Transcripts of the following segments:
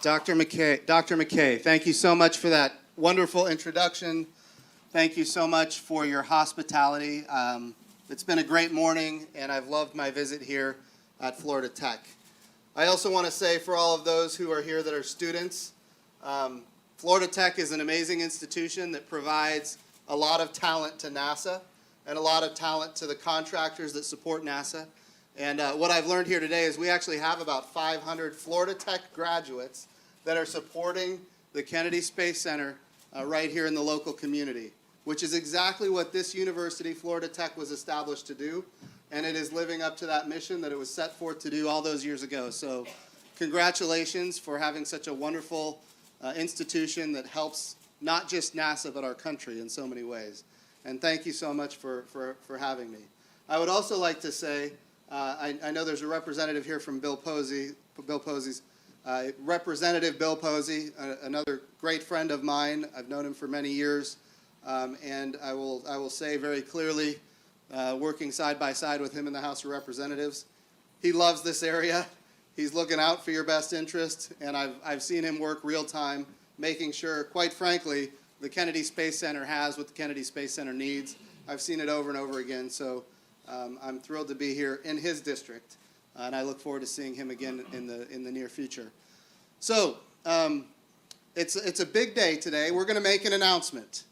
Dr. McKay, thank you so much for that wonderful introduction. Thank you so much for your hospitality. It's been a great morning, and I've loved my visit here at Florida Tech. I also want to say for all of those who are here that are students, Florida Tech is an amazing institution that provides a lot of talent to NASA and a lot of talent to the contractors that support NASA. And what I've learned here today is we actually have about 500 Florida Tech graduates that are supporting the Kennedy Space Center right here in the local community, which is exactly what this university, Florida Tech, was established to do. And it is living up to that mission that it was set forth to do all those years ago. So congratulations for having such a wonderful institution that helps not just NASA, but our country in so many ways. And thank you so much for having me. I would also like to say, I know there's a representative here from Bill Posey's, Representative Bill Posey, another great friend of mine. I've known him for many years. And I will say very clearly, working side by side with him in the House of Representatives, he loves this area. He's looking out for your best interest, and I've seen him work real time, making sure, quite frankly, the Kennedy Space Center has what the Kennedy Space Center needs. I've seen it over and over again, so I'm thrilled to be here in his district, and I look forward to seeing him again in the near future. So it's a big day today. We're going to make an announcement.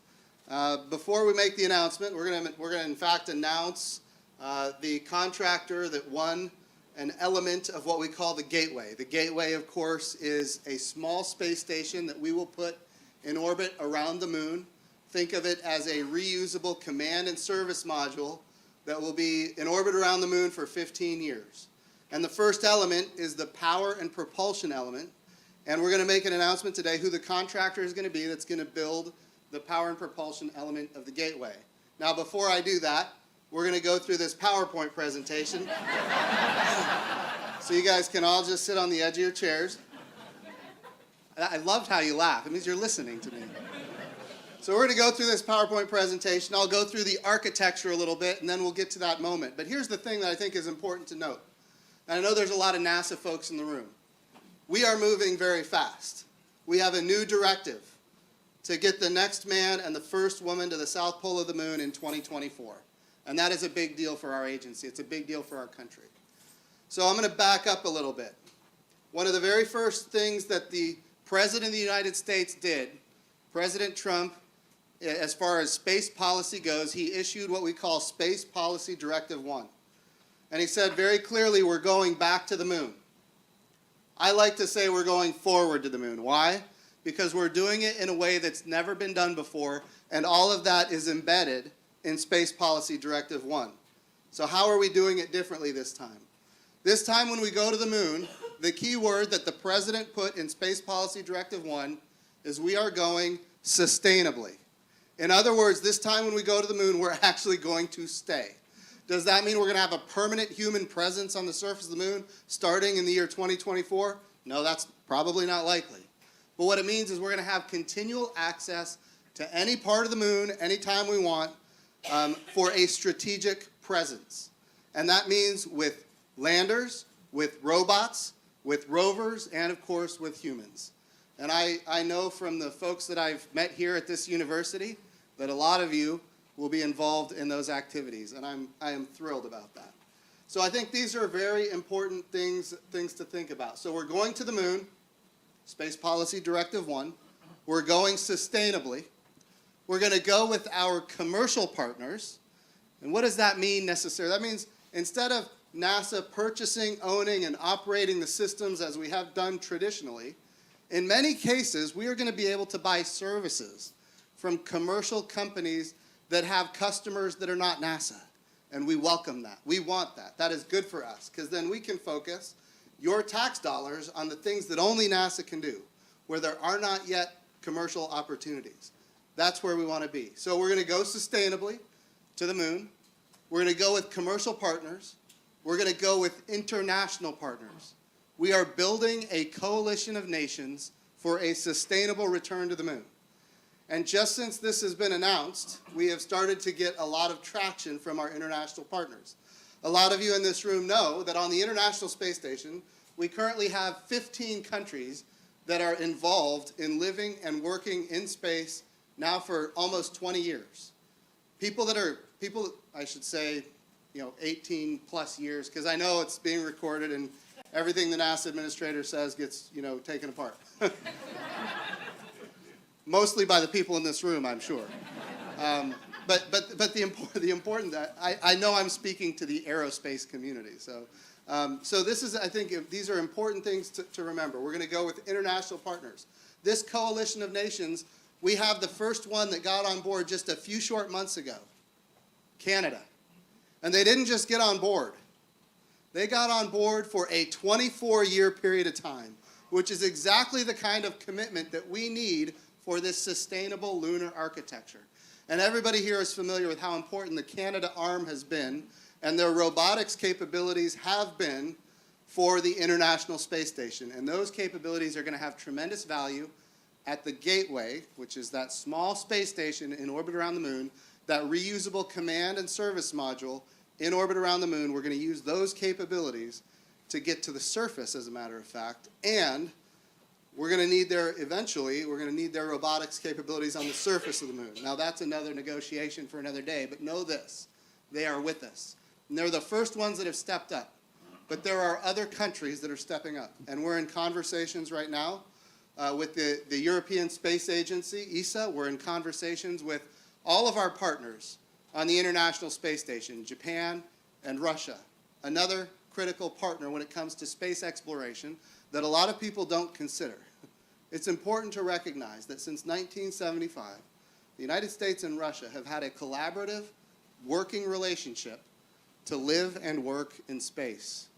Before we make the announcement, we're going to in fact announce the contractor that won an element of what we call the Gateway. The Gateway, of course, is a small space station that we will put in orbit around the moon. Think of it as a reusable command and service module that will be in orbit around the moon for 15 years. And the first element is the power and propulsion element. And we're going to make an announcement today who the contractor is going to be that's going to build the power and propulsion element of the Gateway. Now, before I do that, we're going to go through this PowerPoint presentation. So you guys can all just sit on the edge of your chairs. I loved how you laugh. It means you're listening to me. So we're going to go through this PowerPoint presentation. I'll go through the architecture a little bit, and then we'll get to that moment. But here's the thing that I think is important to note. And I know there's a lot of NASA folks in the room. We are moving very fast. We have a new directive to get the next man and the first woman to the South Pole of the moon in 2024. And that is a big deal for our agency. It's a big deal for our country. So I'm going to back up a little bit. One of the very first things that the President of the United States did, President Trump, as far as space policy goes, he issued what we call Space Policy Directive 1. And he said very clearly, we're going back to the moon. I like to say we're going forward to the moon. Why? Because we're doing it in a way that's never been done before, and all of that is embedded in Space Policy Directive 1. So how are we doing it differently this time? This time when we go to the moon, the key word that the President put in Space Policy Directive 1 is we are going sustainably. In other words, this time when we go to the moon, we're actually going to stay. Does that mean we're going to have a permanent human presence on the surface of the moon starting in the year 2024? No, that's probably not likely. But what it means is we're going to have continual access to any part of the moon anytime we want for a strategic presence. And that means with landers, with robots, with rovers, and of course with humans. And I know from the folks that I've met here at this university that a lot of you will be involved in those activities, and I am thrilled about that. So I think these are very important things to think about. So we're going to the moon, Space Policy Directive 1. We're going sustainably. We're going to go with our commercial partners. And what does that mean necessarily? That means instead of NASA purchasing, owning, and operating the systems as we have done traditionally, in many cases, we are going to be able to buy services from commercial companies that have customers that are not NASA. And we welcome that. We want that. That is good for us, because then we can focus your tax dollars on the things that only NASA can do, where there are not yet commercial opportunities. That's where we want to be. So we're going to go sustainably to the moon. We're going to go with commercial partners. We're going to go with international partners. We are building a coalition of nations for a sustainable return to the moon. And just since this has been announced, we have started to get a lot of traction from our international partners. A lot of you in this room know that on the International Space Station, we currently have 15 countries that are involved in living and working in space now for almost 20 years. People, I should say, 18 plus years, because I know it's being recorded and everything the NASA administrator says gets, taken apart. Mostly by the people in this room, I'm sure. But the important, I know I'm speaking to the aerospace community. So this is, I think, these are important things to remember. We're going to go with international partners. This coalition of nations, we have the first one that got on board just a few short months ago, Canada. And they didn't just get on board. They got on board for a 24-year period of time, which is exactly the kind of commitment that we need for this sustainable lunar architecture. And everybody here is familiar with how important the Canadarm has been, and their robotics capabilities have been for the International Space Station. And those capabilities are going to have tremendous value at the Gateway, which is that small space station in orbit around the moon, that reusable command and service module in orbit around the moon. We're going to use those capabilities to get to the surface, as a matter of fact, and we're going to need eventually, we're going to need their robotics capabilities on the surface of the moon. Now, that's another negotiation for another day, but know this, they are with us. And they're the first ones that have stepped up. But there are other countries that are stepping up, and we're in conversations right now with the European Space Agency, ESA. We're in conversations with all of our partners on the International Space Station, Japan and Russia, another critical partner when it comes to space exploration that a lot of people don't consider. It's important to recognize that since 1975, the United States and Russia have had a collaborative, working relationship to live and work in space.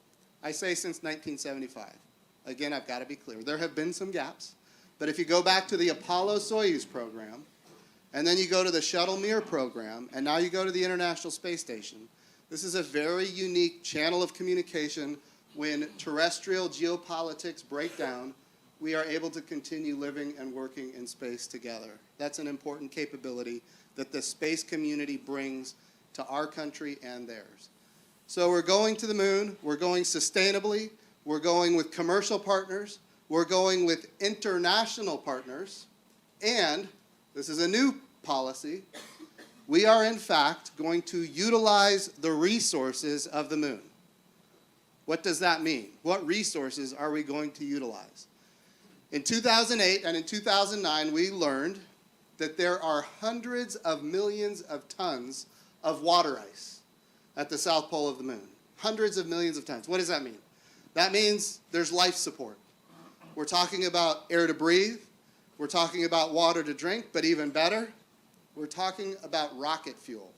I say since 1975. Again, I've got to be clear. There have been some gaps, but if you go back to the Apollo-Soyuz program, and then you go to the Shuttle-Mir program, and now you go to the International Space Station, this is a very unique channel of communication. When terrestrial geopolitics break down, we are able to continue living and working in space together. That's an important capability that the space community brings to our country and theirs. So we're going to the moon, we're going sustainably, we're going with commercial partners, we're going with international partners, and this is a new policy, we are in fact going to utilize the resources of the moon. What does that mean? What resources are we going to utilize? In 2008 and in 2009, we learned that there are hundreds of millions of tons of water ice at the south pole of the moon. Hundreds of millions of tons. What does that mean? That means there's life support. We're talking about air to breathe. We're talking about water to drink, but even better, we're talking about rocket fuel.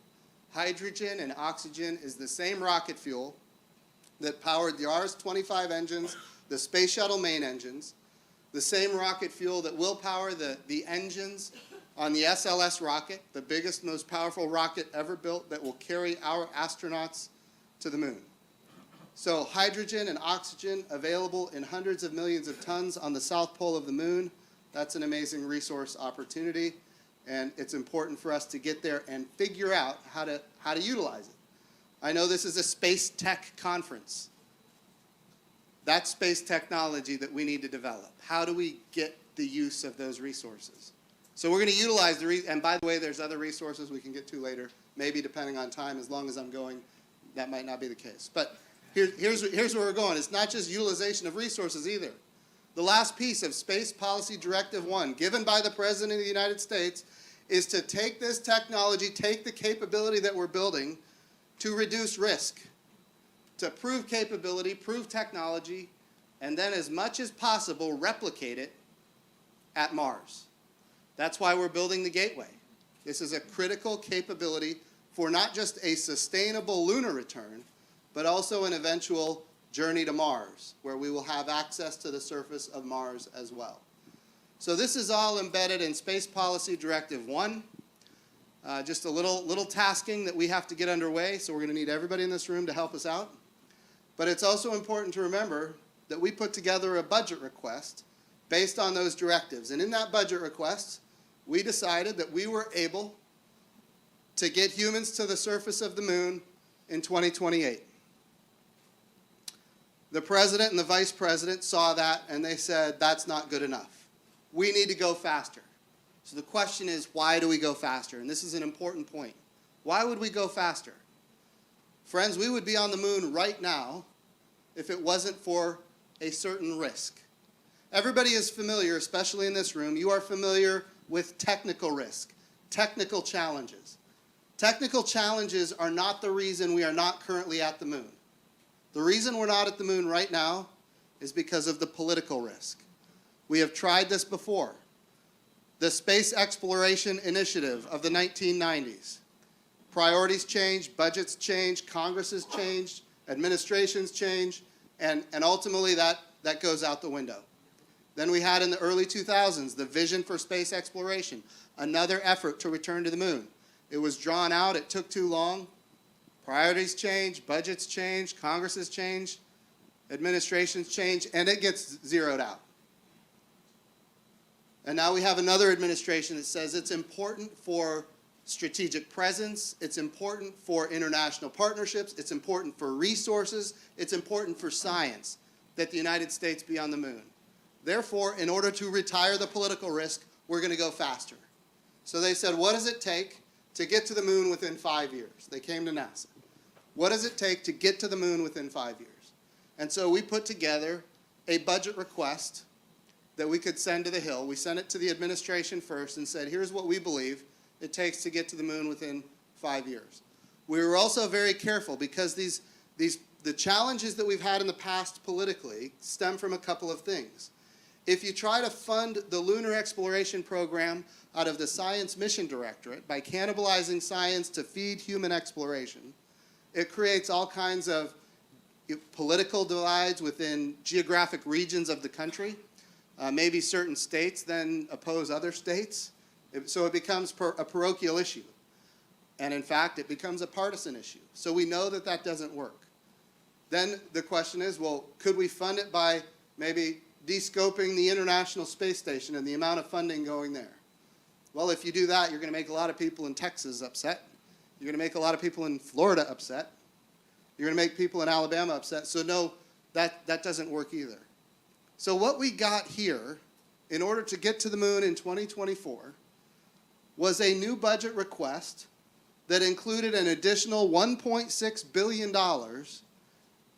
Hydrogen and oxygen is the same rocket fuel that powered the Rs-25 engines, the Space Shuttle main engines, the same rocket fuel that will power the engines on the SLS rocket, the biggest, most powerful rocket ever built that will carry our astronauts to the moon. So hydrogen and oxygen available in hundreds of millions of tons on the south pole of the moon. That's an amazing resource opportunity, and it's important for us to get there and figure out how to utilize it. I know this is a space tech conference. That's space technology that we need to develop. How do we get the use of those resources? So we're going to utilize and by the way, there's other resources we can get to later, maybe depending on time. As long as I'm going, that might not be the case. But here's where we're going. It's not just utilization of resources either. The last piece of Space Policy Directive 1, given by the President of the United States, is to take this technology, take the capability that we're building to reduce risk, to prove capability, prove technology, and then as much as possible replicate it at Mars. That's why we're building the Gateway. This is a critical capability for not just a sustainable lunar return, but also an eventual journey to Mars, where we will have access to the surface of Mars as well. So this is all embedded in Space Policy Directive 1. Just a little tasking that we have to get underway, so we're going to need everybody in this room to help us out. But it's also important to remember that we put together a budget request based on those directives. And in that budget request, we decided that we were able to get humans to the surface of the moon in 2028. The president and the vice president saw that and they said, that's not good enough. We need to go faster. So the question is, why do we go faster? And this is an important point. Why would we go faster? Friends, we would be on the moon right now if it wasn't for a certain risk. Everybody is familiar, especially in this room, you are familiar with technical risk, technical challenges. Technical challenges are not the reason we are not currently at the moon. The reason we're not at the moon right now is because of the political risk. We have tried this before. The Space Exploration Initiative of the 1990s. Priorities changed, budgets changed, Congresses changed, administrations changed, and ultimately that goes out the window. Then we had in the early 2000s the Vision for Space Exploration, another effort to return to the moon. It was drawn out, it took too long. Priorities change, budgets change, Congresses change, administrations change, and it gets zeroed out. And now we have another administration that says it's important for strategic presence, it's important for international partnerships, it's important for resources, it's important for science that the United States be on the moon. Therefore, in order to retire the political risk, we're going to go faster. So they said, what does it take to get to the moon within 5 years? They came to NASA. What does it take to get to the moon within 5 years? And so we put together a budget request that we could send to the Hill. We sent it to the administration first and said, here's what we believe it takes to get to the moon within 5 years. We were also very careful because the challenges that we've had in the past politically stem from a couple of things. If you try to fund the lunar exploration program out of the Science Mission Directorate by cannibalizing science to feed human exploration, it creates all kinds of political divides within geographic regions of the country. Maybe certain states then oppose other states. So it becomes a parochial issue. And in fact, it becomes a partisan issue. So we know that that doesn't work. Then the question is, well, could we fund it by maybe de-scoping the International Space Station and the amount of funding going there? Well, if you do that, you're going to make a lot of people in Texas upset. You're going to make a lot of people in Florida upset. You're going to make people in Alabama upset. So no, that doesn't work either. So what we got here, in order to get to the moon in 2024, was a new budget request that included an additional $1.6 billion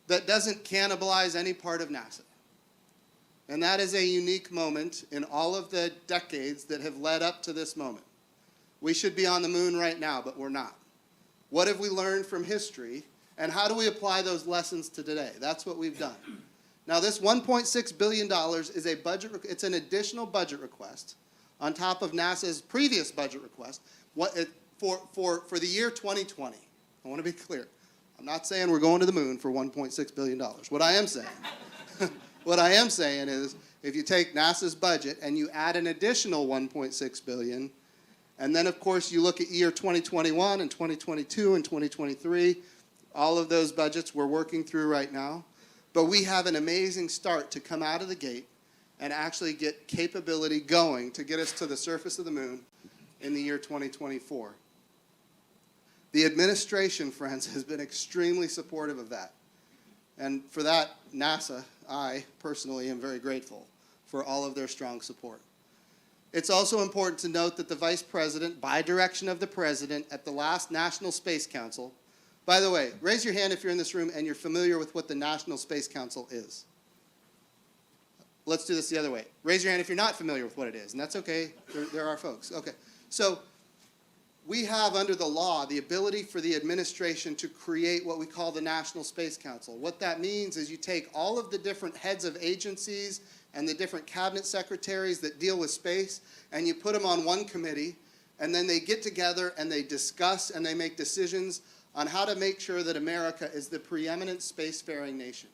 that doesn't cannibalize any part of NASA. And that is a unique moment in all of the decades that have led up to this moment. We should be on the moon right now, but we're not. What have we learned from history, and how do we apply those lessons to today? That's what we've done. Now, this $1.6 billion is a budget. It's an additional budget request on top of NASA's previous budget request for the year 2020. I want to be clear. I'm not saying we're going to the moon for $1.6 billion. What I am saying is, if you take NASA's budget and you add an additional $1.6 billion, and then of course you look at year 2021 and 2022 and 2023, all of those budgets we're working through right now. But we have an amazing start to come out of the gate and actually get capability going to get us to the surface of the moon in the year 2024. The administration, friends, has been extremely supportive of that. And for that, NASA, I personally am very grateful for all of their strong support. It's also important to note that the Vice President, by direction of the President, at the last National Space Council, by the way, raise your hand if you're in this room and you're familiar with what the National Space Council is. Let's do this the other way. Raise your hand if you're not familiar with what it is, and that's okay. There are folks. Okay. So we have, under the law, the ability for the administration to create what we call the National Space Council. What that means is you take all of the different heads of agencies and the different cabinet secretaries that deal with space, and you put them on one committee, and then they get together and they discuss and they make decisions on how to make sure that America is the preeminent spacefaring nation.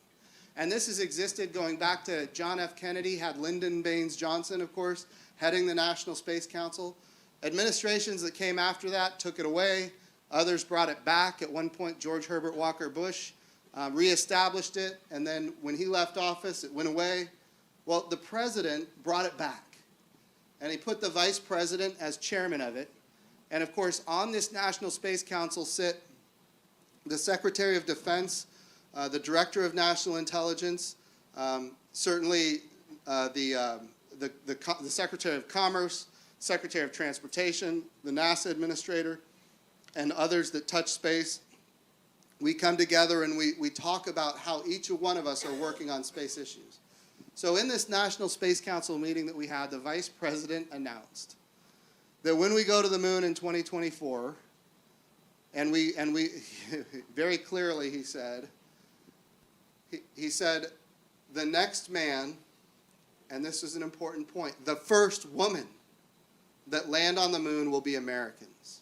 And this has existed going back to John F. Kennedy, had Lyndon Baines Johnson, of course, heading the National Space Council. Administrations that came after that took it away. Others brought it back. At one point, George Herbert Walker Bush reestablished it, and then when he left office, it went away. Well, the president brought it back, and he put the vice president as chairman of it. And of course, on this National Space Council sit the Secretary of Defense the Director of National Intelligence, certainly the Secretary of Commerce, Secretary of Transportation, the NASA Administrator, and others that touch space. We come together and we talk about how each one of us are working on space issues. So in this National Space Council meeting that we had, the Vice President announced that when we go to the moon in 2024, and we very clearly he said, the next man, and this is an important point, the first woman that land on the moon will be Americans.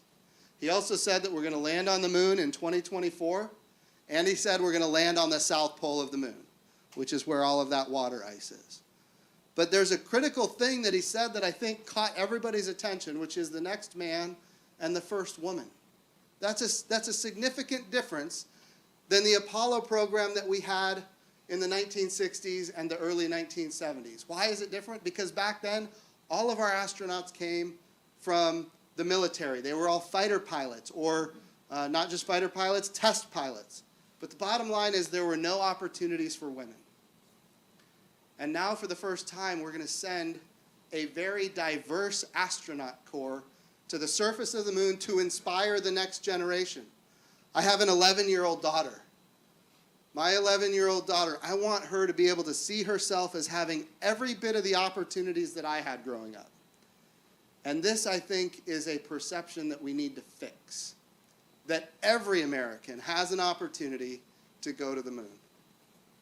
He also said that we're going to land on the moon in 2024, and he said we're going to land on the south pole of the moon, which is where all of that water ice is. But there's a critical thing that he said that I think caught everybody's attention, which is the next man and the first woman. That's a significant difference than the Apollo program that we had in the 1960s and the early 1970s. Why is it different? Because back then, all of our astronauts came from the military. They were all fighter pilots, or not just fighter pilots, test pilots. But the bottom line is there were no opportunities for women. And now for the first time, we're going to send a very diverse astronaut corps to the surface of the moon to inspire the next generation. I have an 11-year-old daughter. My 11-year-old daughter, I want her to be able to see herself as having every bit of the opportunities that I had growing up. And this, I think, is a perception that we need to fix, that every American has an opportunity to go to the moon.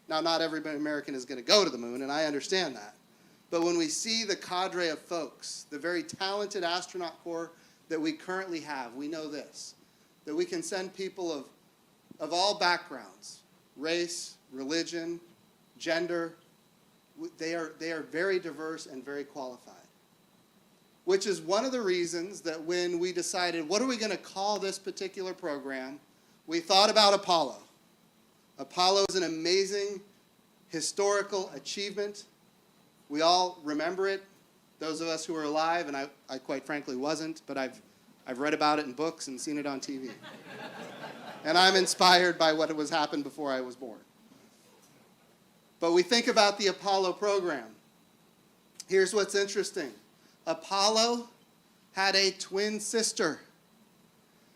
Now, not every American is going to go to the moon, and I understand that. But when we see the cadre of folks, the very talented astronaut corps that we currently have, we know this, that we can send people of all backgrounds, race, religion, gender. They are very diverse and very qualified. Which is one of the reasons that when we decided, what are we going to call this particular program, we thought about Apollo. Apollo is an amazing historical achievement. We all remember it, those of us who are alive, and I quite frankly wasn't, but I've read about it in books and seen it on TV. And I'm inspired by what was happened before I was born. But we think about the Apollo program. Here's what's interesting. Apollo had a twin sister.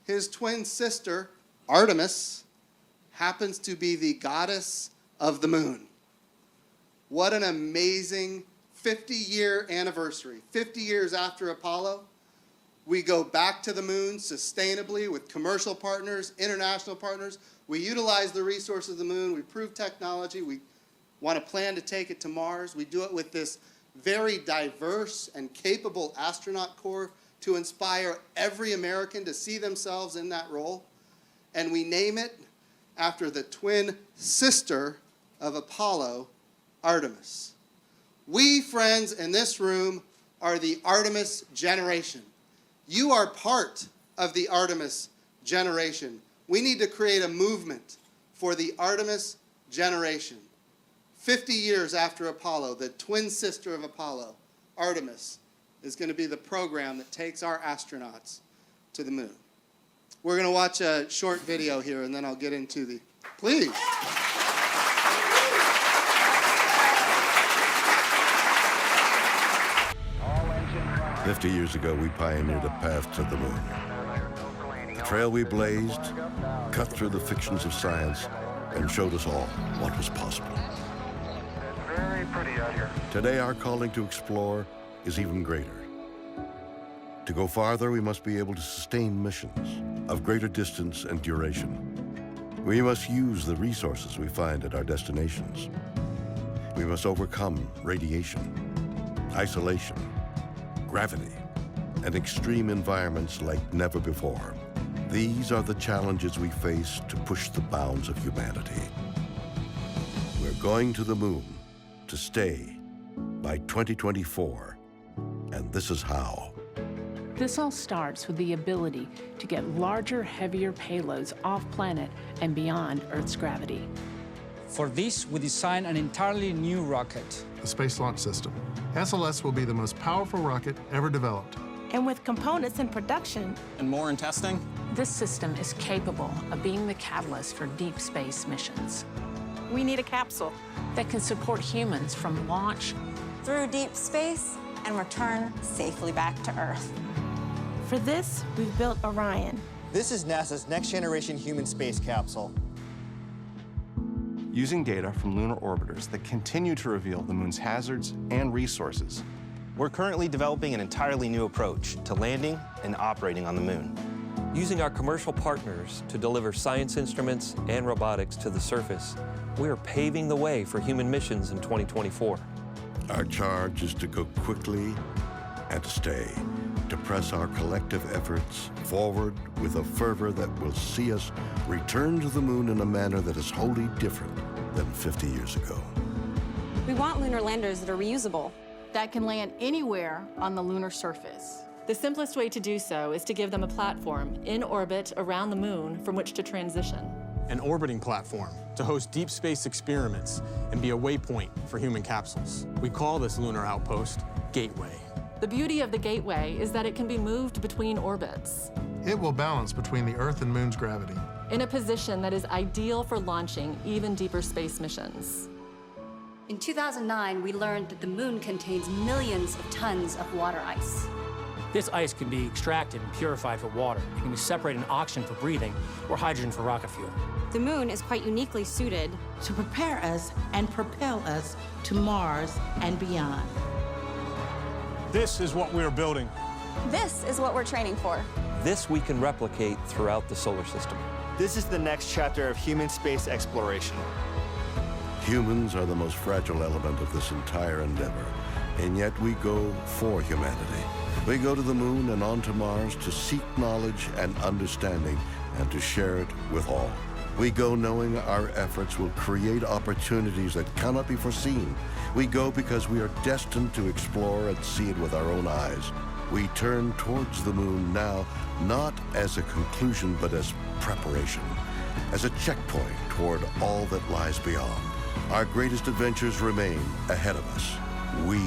His twin sister, Artemis, happens to be the goddess of the moon. What an amazing 50-year anniversary. 50 years after Apollo, we go back to the moon sustainably with commercial partners, international partners. We utilize the resources of the moon. We prove technology. We want to plan to take it to Mars. We do it with this very diverse and capable astronaut corps to inspire every American to see themselves in that role. And we name it after the twin sister of Apollo, Artemis. We, friends, in this room are the Artemis generation. You are part of the Artemis generation. We need to create a movement for the Artemis generation. 50 years after Apollo, the twin sister of Apollo, Artemis, is going to be the program that takes our astronauts to the moon. We're going to watch a short video here, and then I'll get into the... Please. 50 years ago, we pioneered a path to the moon. The trail we blazed cut through the fictions of science and showed us all what was possible. It's very pretty out here. Today, our calling to explore is even greater. To go farther, we must be able to sustain missions of greater distance and duration. We must use the resources we find at our destinations. We must overcome radiation, isolation, gravity, and extreme environments like never before. These are the challenges we face to push the bounds of humanity. We're going to the moon to stay by 2024, and this is how. This all starts with the ability to get larger, heavier payloads off-planet and beyond Earth's gravity. For this, we designed an entirely new rocket. The Space Launch System. SLS will be the most powerful rocket ever developed. And with components in production and more in testing, This system is capable of being the catalyst for deep space missions we need a capsule that can support humans from launch through deep space and return safely back to Earth. For this, we've built Orion. This is NASA's next-generation human space capsule. Using data from lunar orbiters that continue to reveal the moon's hazards and resources, We're currently developing an entirely new approach to landing and operating on the moon. Using our commercial partners to deliver science instruments and robotics to the surface, we are paving the way for human missions in 2024. Our charge is to go quickly and to stay, to press our collective efforts forward with a fervor that will see us return to the moon in a manner that is wholly different than 50 years ago. We want lunar landers that are reusable. That can land anywhere on the lunar surface. The simplest way to do so is to give them a platform in orbit around the moon from which to transition. an orbiting platform to host deep space experiments and be a waypoint for human capsules. We call this lunar outpost Gateway. The beauty of the Gateway is that it can be moved between orbits It will balance between the Earth and Moon's gravity. in a position that is ideal for launching even deeper space missions. In 2009, we learned that the moon contains millions of tons of water ice. This ice can be extracted and purified for water. It can be separated in oxygen for breathing or hydrogen for rocket fuel. The moon is quite uniquely suited to prepare us and propel us to Mars and beyond. This is what we are building. This is what we're training for. This we can replicate throughout the solar system. This is the next chapter of human space exploration. Humans are the most fragile element of this entire endeavor, and yet we go for humanity. We go to the moon and on to Mars to seek knowledge and understanding and to share it with all. We go knowing our efforts will create opportunities that cannot be foreseen. We go because we are destined to explore and see it with our own eyes. We turn towards the moon now, not as a conclusion, but as preparation, as a checkpoint toward all that lies beyond. Our greatest adventures remain ahead of us. We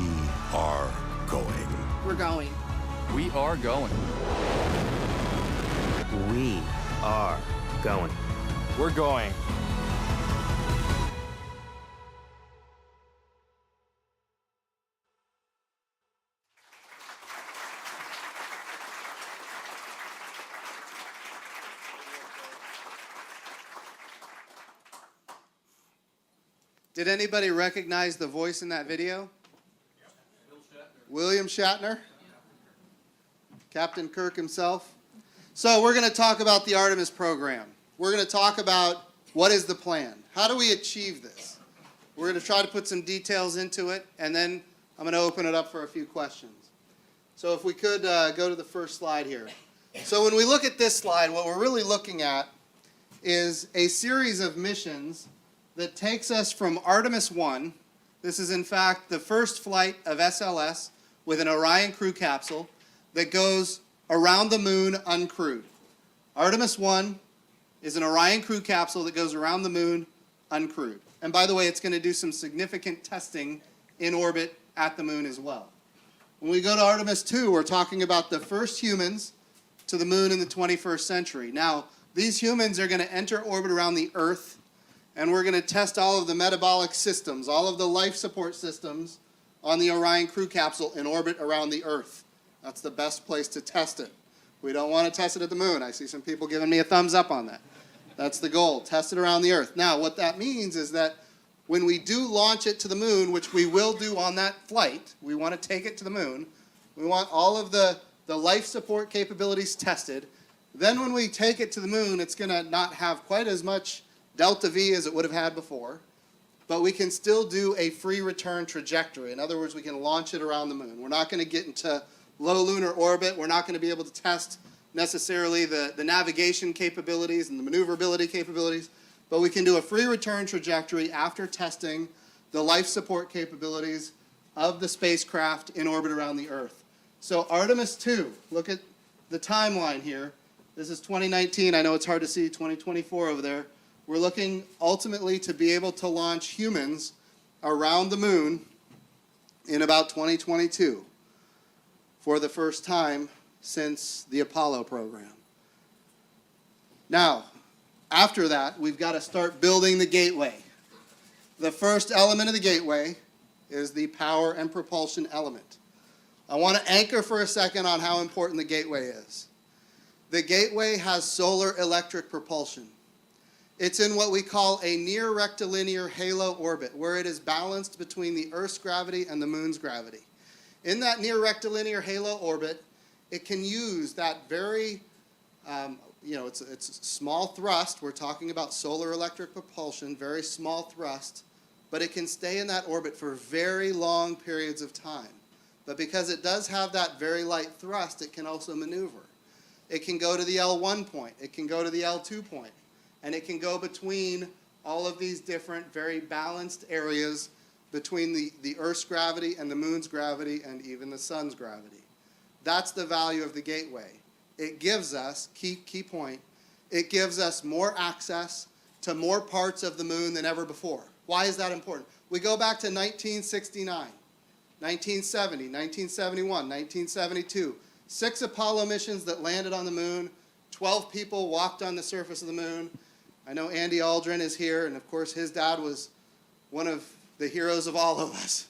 are going. We're going. We are going. We are going. We're going. Did anybody recognize the voice in that video? William Shatner. Captain Kirk himself. So we're going to talk about the Artemis program. We're going to talk about what is the plan. How do we achieve this? We're going to try to put some details into it, and then I'm going to open it up for a few questions. So if we could go to the first slide here. So when we look at this slide, what we're really looking at is a series of missions that takes us from Artemis 1. This is, in fact, the first flight of SLS with an Orion crew capsule that goes around the moon uncrewed. Artemis 1 is an Orion crew capsule that goes around the moon uncrewed. And by the way, it's going to do some significant testing in orbit at the moon as well. When we go to Artemis 2, we're talking about the first humans to the moon in the 21st century. Now, these humans are going to enter orbit around the Earth, and we're going to test all of the metabolic systems, all of the life support systems on the Orion crew capsule in orbit around the Earth. That's the best place to test it. We don't want to test it at the moon. I see some people giving me a thumbs up on that. That's the goal, test it around the Earth. Now, what that means is that when we do launch it to the moon, which we will do on that flight, we want to take it to the moon, we want all of the life support capabilities tested. Then when we take it to the moon, it's going to not have quite as much delta V as it would have had before, but we can still do a free return trajectory. In other words, we can launch it around the moon. We're not going to get into low lunar orbit. We're not going to be able to test necessarily the navigation capabilities and the maneuverability capabilities, but we can do a free return trajectory after testing the life support capabilities of the spacecraft in orbit around the Earth. So Artemis 2, look at the timeline here. This is 2019. I know it's hard to see 2024 over there. We're looking ultimately to be able to launch humans around the moon in about 2022. for the first time since the Apollo program. Now, after that, we've got to start building the gateway. The first element of the gateway is the power and propulsion element. I want to anchor for a second on how important the gateway is. The gateway has solar electric propulsion. It's in what we call a near rectilinear halo orbit, where it is balanced between the Earth's gravity and the moon's gravity. In that near rectilinear halo orbit, it can use that very, it's small thrust. We're talking about solar electric propulsion, very small thrust, but it can stay in that orbit for very long periods of time. But because it does have that very light thrust, it can also maneuver. It can go to the L1 point, it can go to the L2 point, and it can go between all of these different, very balanced areas between the Earth's gravity and the moon's gravity and even the sun's gravity. That's the value of the gateway. It gives us, key point, it gives us more access to more parts of the moon than ever before. Why is that important? We go back to 1969, 1970, 1971, 1972. 6 Apollo missions that landed on the moon. 12 people walked on the surface of the moon. I know Andy Aldrin is here, and of course his dad was one of the heroes of all of us.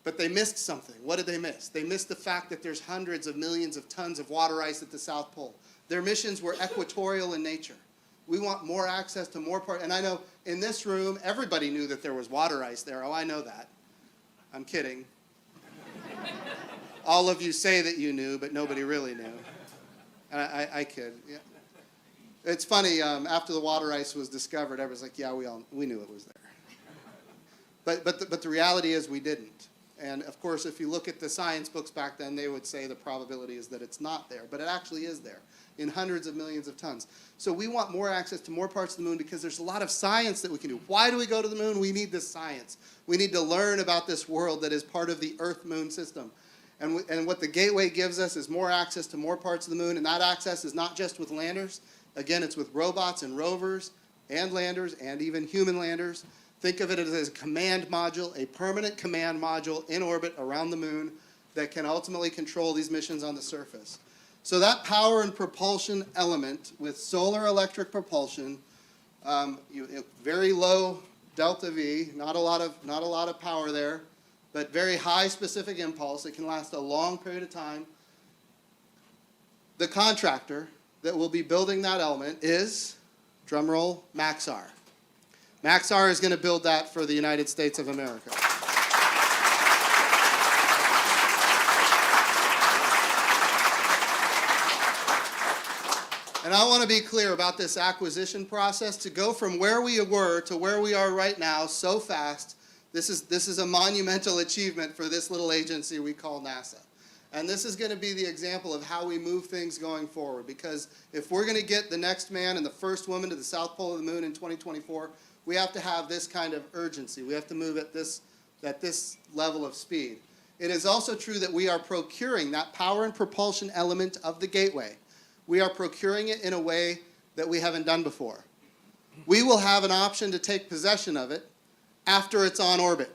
But they missed something. What did they miss? They missed the fact that there's hundreds of millions of tons of water ice at the South Pole. Their missions were equatorial in nature. We want more access to more parts. And I know in this room, everybody knew that there was water ice there. Oh, I know that. I'm kidding. All of you say that you knew, but nobody really knew. And I kid. Yeah. It's funny, after the water ice was discovered, everyone's like, yeah, we knew it was there. But the reality is we didn't. And of course, if you look at the science books back then, they would say the probability is that it's not there. But it actually is there in hundreds of millions of tons. So we want more access to more parts of the moon because there's a lot of science that we can do. Why do we go to the moon? We need this science. We need to learn about this world that is part of the Earth-Moon system. And what the gateway gives us is more access to more parts of the moon. And that access is not just with landers. Again, it's with robots and rovers and landers and even human landers. Think of it as a command module, a permanent command module in orbit around the moon that can ultimately control these missions on the surface. So that power and propulsion element with solar electric propulsion, very low delta V, not a lot of power there, but very high specific impulse. It can last a long period of time. The contractor that will be building that element is, drumroll, Maxar. Maxar is going to build that for the United States of America. And I want to be clear about this acquisition process. To go from where we were to where we are right now so fast, this is a monumental achievement for this little agency we call NASA. And this is going to be the example of how we move things going forward. Because if we're going to get the next man and the first woman to the South Pole of the Moon in 2024, we have to have this kind of urgency. We have to move at this level of speed. It is also true that we are procuring that power and propulsion element of the gateway. We are procuring it in a way that we haven't done before. We will have an option to take possession of it after it's on orbit.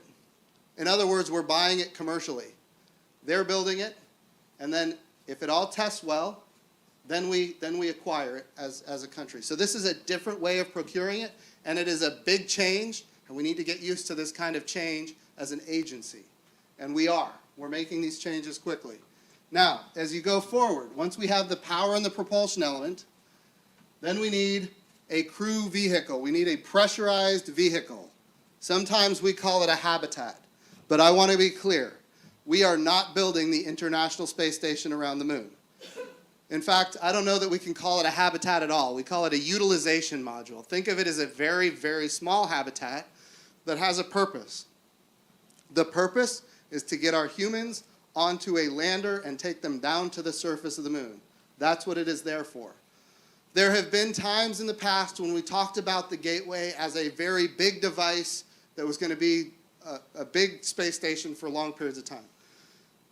In other words, we're buying it commercially. They're building it, and then if it all tests well, then we acquire it as a country. So this is a different way of procuring it, and it is a big change, and we need to get used to this kind of change as an agency. And we are. We're making these changes quickly. Now, as you go forward, once we have the power and the propulsion element, then we need a crew vehicle. We need a pressurized vehicle. Sometimes we call it a habitat. But I want to be clear. We are not building the International Space Station around the moon. In fact, I don't know that we can call it a habitat at all. We call it a utilization module. Think of it as a very, very small habitat that has a purpose. The purpose is to get our humans onto a lander and take them down to the surface of the moon. That's what it is there for. There have been times in the past when we talked about the Gateway as a very big device that was going to be a big space station for long periods of time.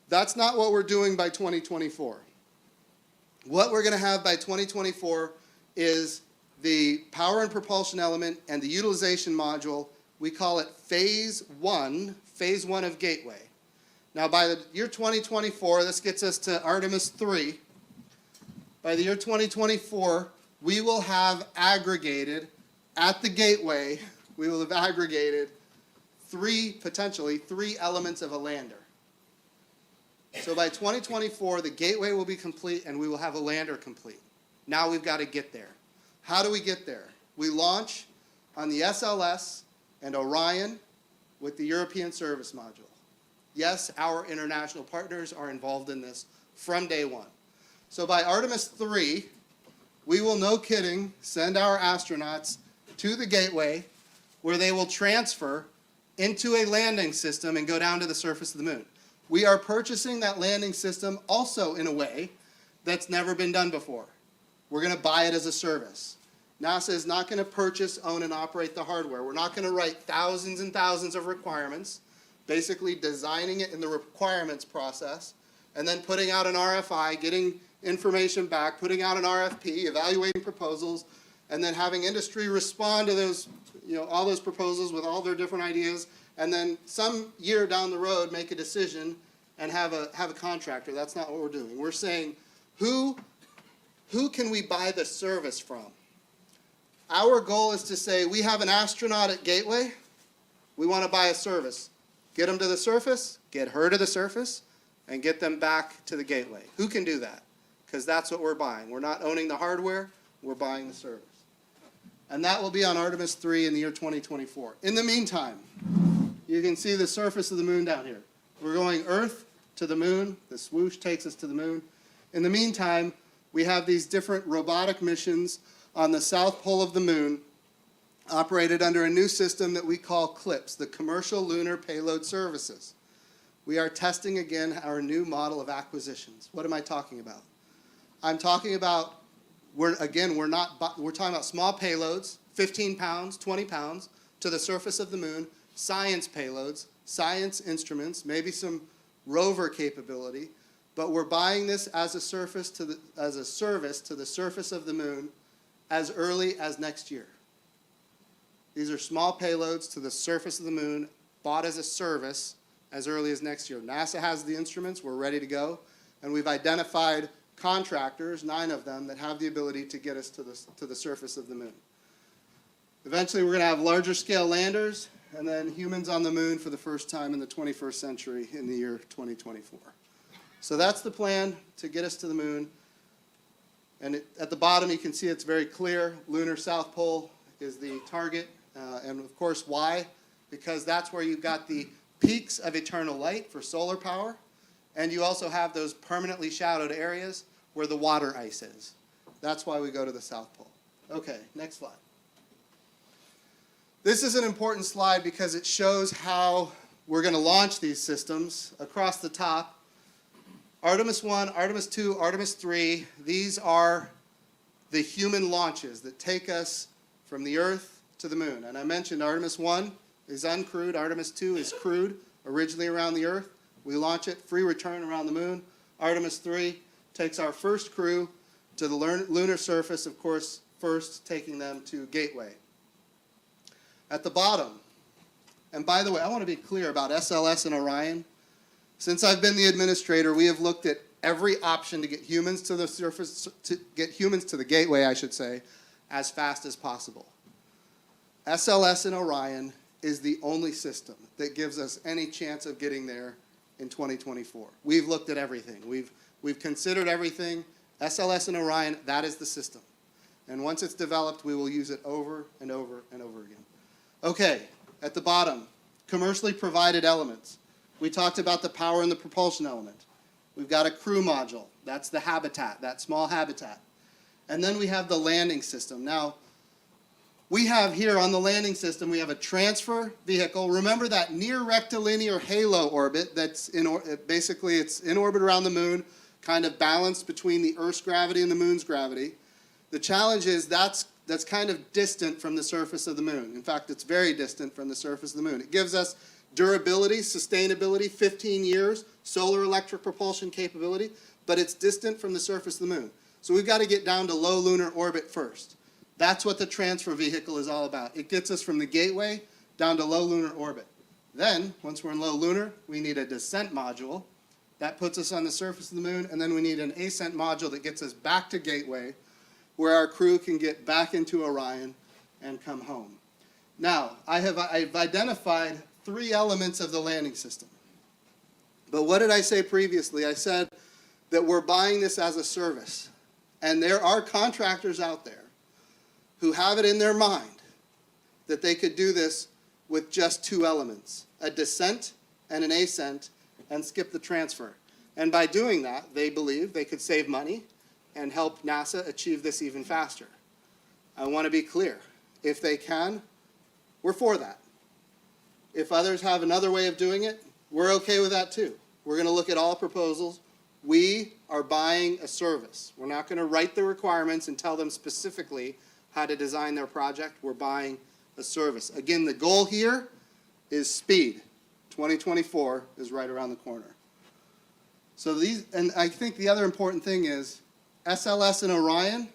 That's not what we're doing by 2024. What we're going to have by 2024 is the power and propulsion element and the utilization module. We call it phase one of Gateway. Now, by the year 2024, this gets us to Artemis 3. By the year 2024, we will have aggregated at the gateway, we will have aggregated potentially three elements of a lander. So by 2024, the gateway will be complete and we will have a lander complete. Now we've got to get there. How do we get there? We launch on the SLS and Orion with the European Service Module. Yes, our international partners are involved in this from day one. So by Artemis 3, we will, no kidding, send our astronauts to the gateway where they will transfer into a landing system and go down to the surface of the moon. We are purchasing that landing system also in a way that's never been done before. We're going to buy it as a service. NASA is not going to purchase, own, and operate the hardware. We're not going to write thousands and thousands of requirements, basically designing it in the requirements process, and then putting out an RFI, getting information back, putting out an RFP, evaluating proposals, and then having industry respond to those, all those proposals with all their different ideas, and then some year down the road make a decision and have a contractor. That's not what we're doing. We're saying, who can we buy the service from? Our goal is to say, we have an astronaut at Gateway, we want to buy a service. Get them to the surface, get her to the surface, and get them back to the Gateway. Who can do that? Because that's what we're buying. We're not owning the hardware, we're buying the service. And that will be on Artemis 3 in the year 2024. In the meantime, you can see the surface of the moon down here. We're going Earth to the moon. The swoosh takes us to the moon. In the meantime, we have these different robotic missions on the south pole of the moon, operated under a new system that we call CLPS, the Commercial Lunar Payload Services. We are testing again our new model of acquisitions. What am I talking about? I'm talking about, we're talking about small payloads, 15 pounds, 20 pounds, to the surface of the moon, science payloads, science instruments, maybe some rover capability, but we're buying this as a service to the surface of the moon as early as next year. These are small payloads to the surface of the moon, bought as a service as early as next year. NASA has the instruments, we're ready to go, and we've identified contractors, 9 of them, that have the ability to get us to the surface of the moon. Eventually, we're going to have larger scale landers, and then humans on the moon for the first time in the 21st century in the year 2024. So that's the plan to get us to the moon. And at the bottom, you can see it's very clear. Lunar South Pole is the target. And of course, why? Because that's where you've got the peaks of eternal light for solar power. And you also have those permanently shadowed areas where the water ice is. That's why we go to the South Pole. Okay, next slide. This is an important slide because it shows how we're going to launch these systems across the top. Artemis 1, Artemis 2, Artemis 3, these are the human launches that take us from the Earth to the moon. And I mentioned Artemis 1 is uncrewed, Artemis 2 is crewed, originally around the Earth. We launch it, free return around the moon. Artemis 3 takes our first crew to the lunar surface, of course, first taking them to Gateway. At the bottom, and by the way, I want to be clear about SLS and Orion. Since I've been the administrator, we have looked at every option to get humans to the surface, to get humans to the Gateway, I should say, as fast as possible. SLS and Orion is the only system that gives us any chance of getting there in 2024. We've looked at everything. We've considered everything. SLS and Orion, that is the system. And once it's developed, we will use it over and over and over again. Okay, at the bottom, commercially provided elements. We talked about the power and the propulsion element. We've got a crew module. That's the habitat, that small habitat. And then we have the landing system. Now, we have here on the landing system, we have a transfer vehicle. Remember that near rectilinear halo orbit that's basically it's in orbit around the moon, kind of balanced between the Earth's gravity and the moon's gravity. The challenge is that's kind of distant from the surface of the moon. In fact, it's very distant from the surface of the moon. It gives us durability, sustainability, 15 years, solar electric propulsion capability, but it's distant from the surface of the moon. So we've got to get down to low lunar orbit first. That's what the transfer vehicle is all about. It gets us from the Gateway down to low lunar orbit. Then, once we're in low lunar, we need a descent module. That puts us on the surface of the moon, and then we need an ascent module that gets us back to Gateway, where our crew can get back into Orion and come home. Now, I've identified 3 elements of the landing system. But what did I say previously? I said that we're buying this as a service. And there are contractors out there who have it in their mind that they could do this with just 2 elements, a descent and an ascent, and skip the transfer. And by doing that, they believe they could save money and help NASA achieve this even faster. I want to be clear. If they can, we're for that. If others have another way of doing it, we're okay with that too. We're going to look at all proposals. We are buying a service. We're not going to write the requirements and tell them specifically how to design their project. We're buying a service. Again, the goal here is speed. 2024 is right around the corner. So these, and I think the other important thing is SLS and Orion,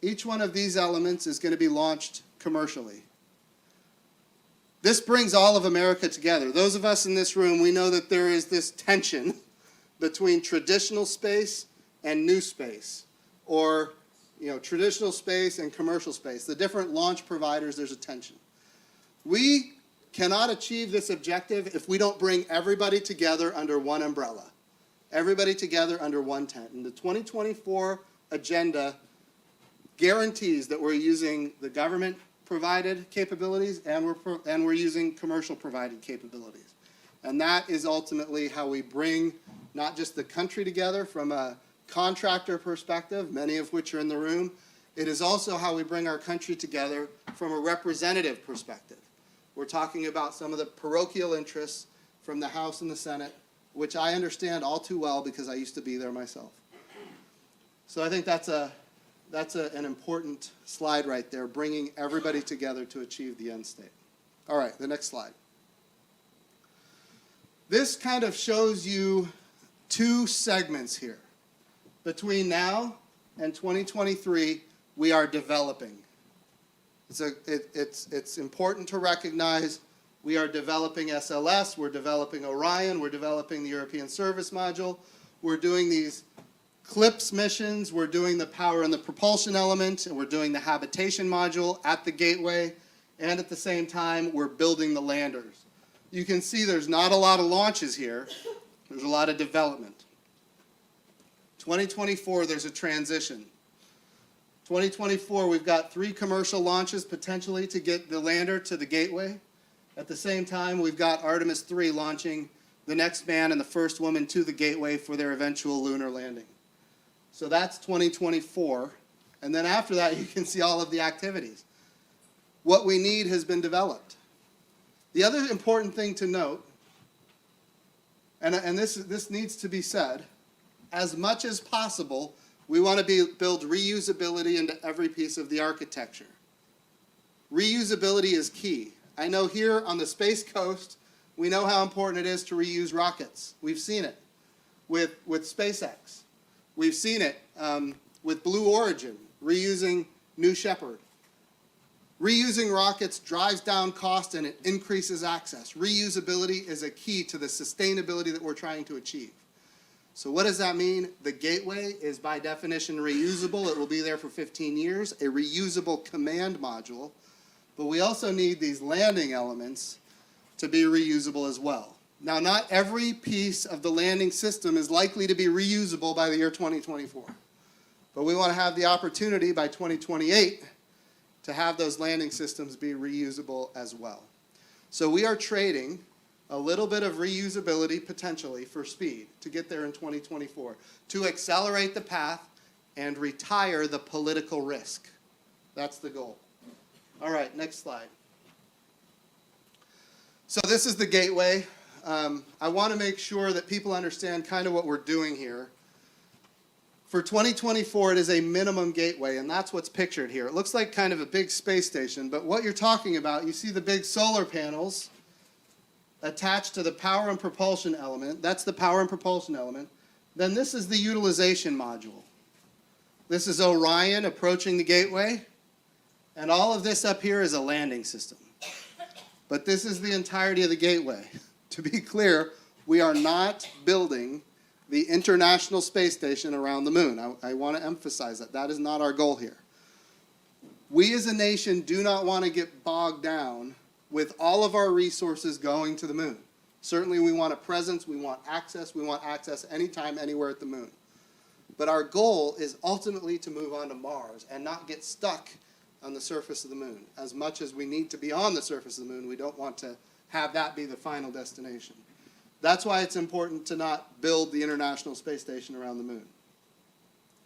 each one of these elements is going to be launched commercially. This brings all of America together. Those of us in this room, we know that there is this tension between traditional space and new space, or traditional space and commercial space. The different launch providers, there's a tension. We cannot achieve this objective if we don't bring everybody together under one umbrella, everybody together under one tent. And the 2024 agenda guarantees that we're using the government-provided capabilities and we're using commercial-provided capabilities. And that is ultimately how we bring not just the country together from a contractor perspective, many of which are in the room. It is also how we bring our country together from a representative perspective. We're talking about some of the parochial interests from the House and the Senate, which I understand all too well because I used to be there myself. So I think that's an important slide right there, bringing everybody together to achieve the end state. All right, the next slide. This kind of shows you 2 segments here. Between now and 2023, we are developing. It's important to recognize we are developing SLS, we're developing Orion, we're developing the European Service Module, we're doing these CLIPS missions, we're doing the power and the propulsion element, and we're doing the habitation module at the Gateway, and at the same time, we're building the landers. You can see there's not a lot of launches here, there's a lot of development. 2024, there's a transition. 2024, we've got 3 commercial launches potentially to get the lander to the Gateway. At the same time, we've got Artemis 3 launching the next man and the first woman to the Gateway for their eventual lunar landing. So that's 2024. And then after that, you can see all of the activities. What we need has been developed. The other important thing to note, and this needs to be said, as much as possible, we want to build reusability into every piece of the architecture. Reusability is key. I know here on the Space Coast, we know how important it is to reuse rockets. We've seen it with SpaceX. We've seen it with Blue Origin, reusing New Shepard. Reusing rockets drives down cost and it increases access. Reusability is a key to the sustainability that we're trying to achieve. So what does that mean? The Gateway is by definition reusable. It will be there for 15 years, a reusable command module. But we also need these landing elements to be reusable as well. Now, not every piece of the landing system is likely to be reusable by the year 2024. But we want to have the opportunity by 2028 to have those landing systems be reusable as well. So we are trading a little bit of reusability potentially for speed to get there in 2024, to accelerate the path and retire the political risk. That's the goal. All right, next slide. So this is the Gateway. I want to make sure that people understand kind of what we're doing here. For 2024, it is a minimum gateway, and that's what's pictured here. It looks like kind of a big space station, but what you're talking about, you see the big solar panels attached to the power and propulsion element. That's the power and propulsion element. Then this is the utilization module. This is Orion approaching the Gateway, and all of this up here is a landing system. But this is the entirety of the gateway. To be clear, we are not building the International Space Station around the moon. I want to emphasize that. That is not our goal here. We as a nation do not want to get bogged down with all of our resources going to the moon. Certainly we want a presence, we want access anytime, anywhere at the moon. But our goal is ultimately to move on to Mars and not get stuck on the surface of the moon. As much as we need to be on the surface of the moon, we don't want to have that be the final destination. That's why it's important to not build the International Space Station around the moon,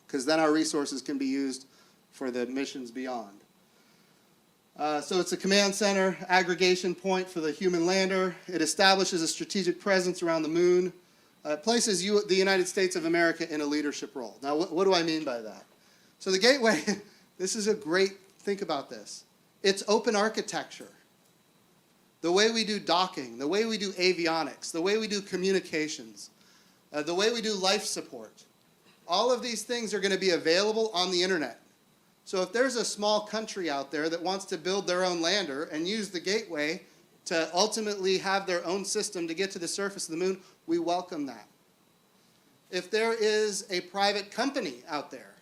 because then our resources can be used for the missions beyond. So it's a command center, aggregation point for the human lander. It establishes a strategic presence around the moon. It places the United States of America in a leadership role. Now, what do I mean by that? So the Gateway, this is a great, think about this. It's open architecture. The way we do docking, the way we do avionics, the way we do communications, the way we do life support, all of these things are going to be available on the internet. So if there's a small country out there that wants to build their own lander and use the Gateway to ultimately have their own system to get to the surface of the moon, we welcome that. If there is a private company out there,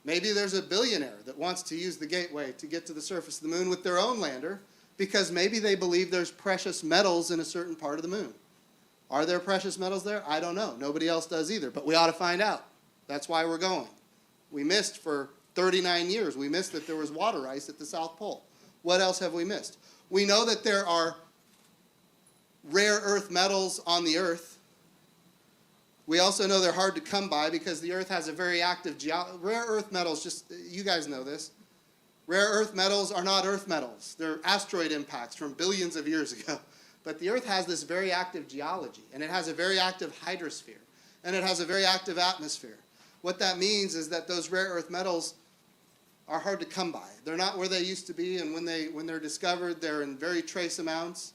maybe there's a billionaire that wants to use the Gateway to get to the surface of the moon with their own lander, because maybe they believe there's precious metals in a certain part of the moon. Are there precious metals there? I don't know. Nobody else does either, but we ought to find out. That's why we're going. We missed for 39 years. We missed that there was water ice at the South Pole. What else have we missed? We know that there are rare earth metals on the Earth. We also know they're hard to come by because the Earth has a very active rare earth metals, just you guys know this. Rare earth metals are not earth metals. They're asteroid impacts from billions of years ago. But the Earth has this very active geology, and it has a very active hydrosphere, and it has a very active atmosphere. What that means is that those rare earth metals are hard to come by. They're not where they used to be, and when they're discovered, they're in very trace amounts.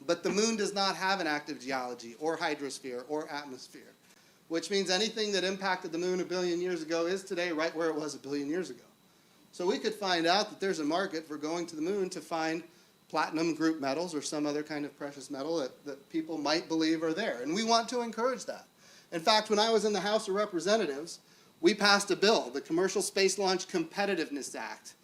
But the moon does not have an active geology or hydrosphere or atmosphere, which means anything that impacted the moon a billion years ago is today right where it was a billion years ago. So we could find out that there's a market for going to the moon to find platinum group metals or some other kind of precious metal that people might believe are there. And we want to encourage that. In fact, when I was in the House of Representatives, we passed a bill, the Commercial Space Launch Competitiveness Act.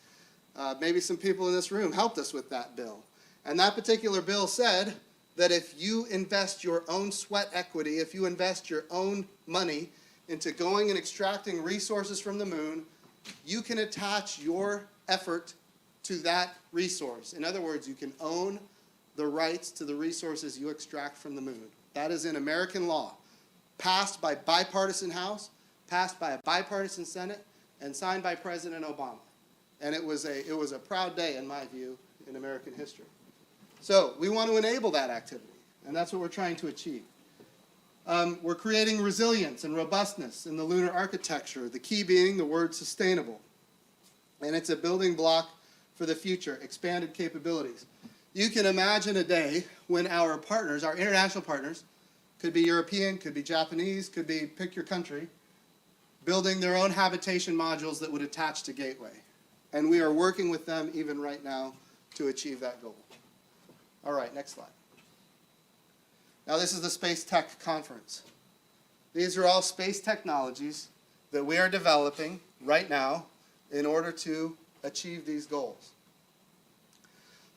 Maybe some people in this room helped us with that bill. And that particular bill said that if you invest your own sweat equity, if you invest your own money into going and extracting resources from the moon, you can attach your effort to that resource. In other words, you can own the rights to the resources you extract from the moon. That is in American law, passed by bipartisan House, passed by a bipartisan Senate, and signed by President Obama. And it was a proud day, in my view, in American history. So we want to enable that activity, and that's what we're trying to achieve. We're creating resilience and robustness in the lunar architecture, the key being the word sustainable. And it's a building block for the future, expanded capabilities. You can imagine a day when our partners, our international partners, could be European, could be Japanese, could be pick your country, building their own habitation modules that would attach to Gateway. And we are working with them even right now to achieve that goal. All right, next slide. Now this is the Space Tech Conference. These are all space technologies that we are developing right now in order to achieve these goals.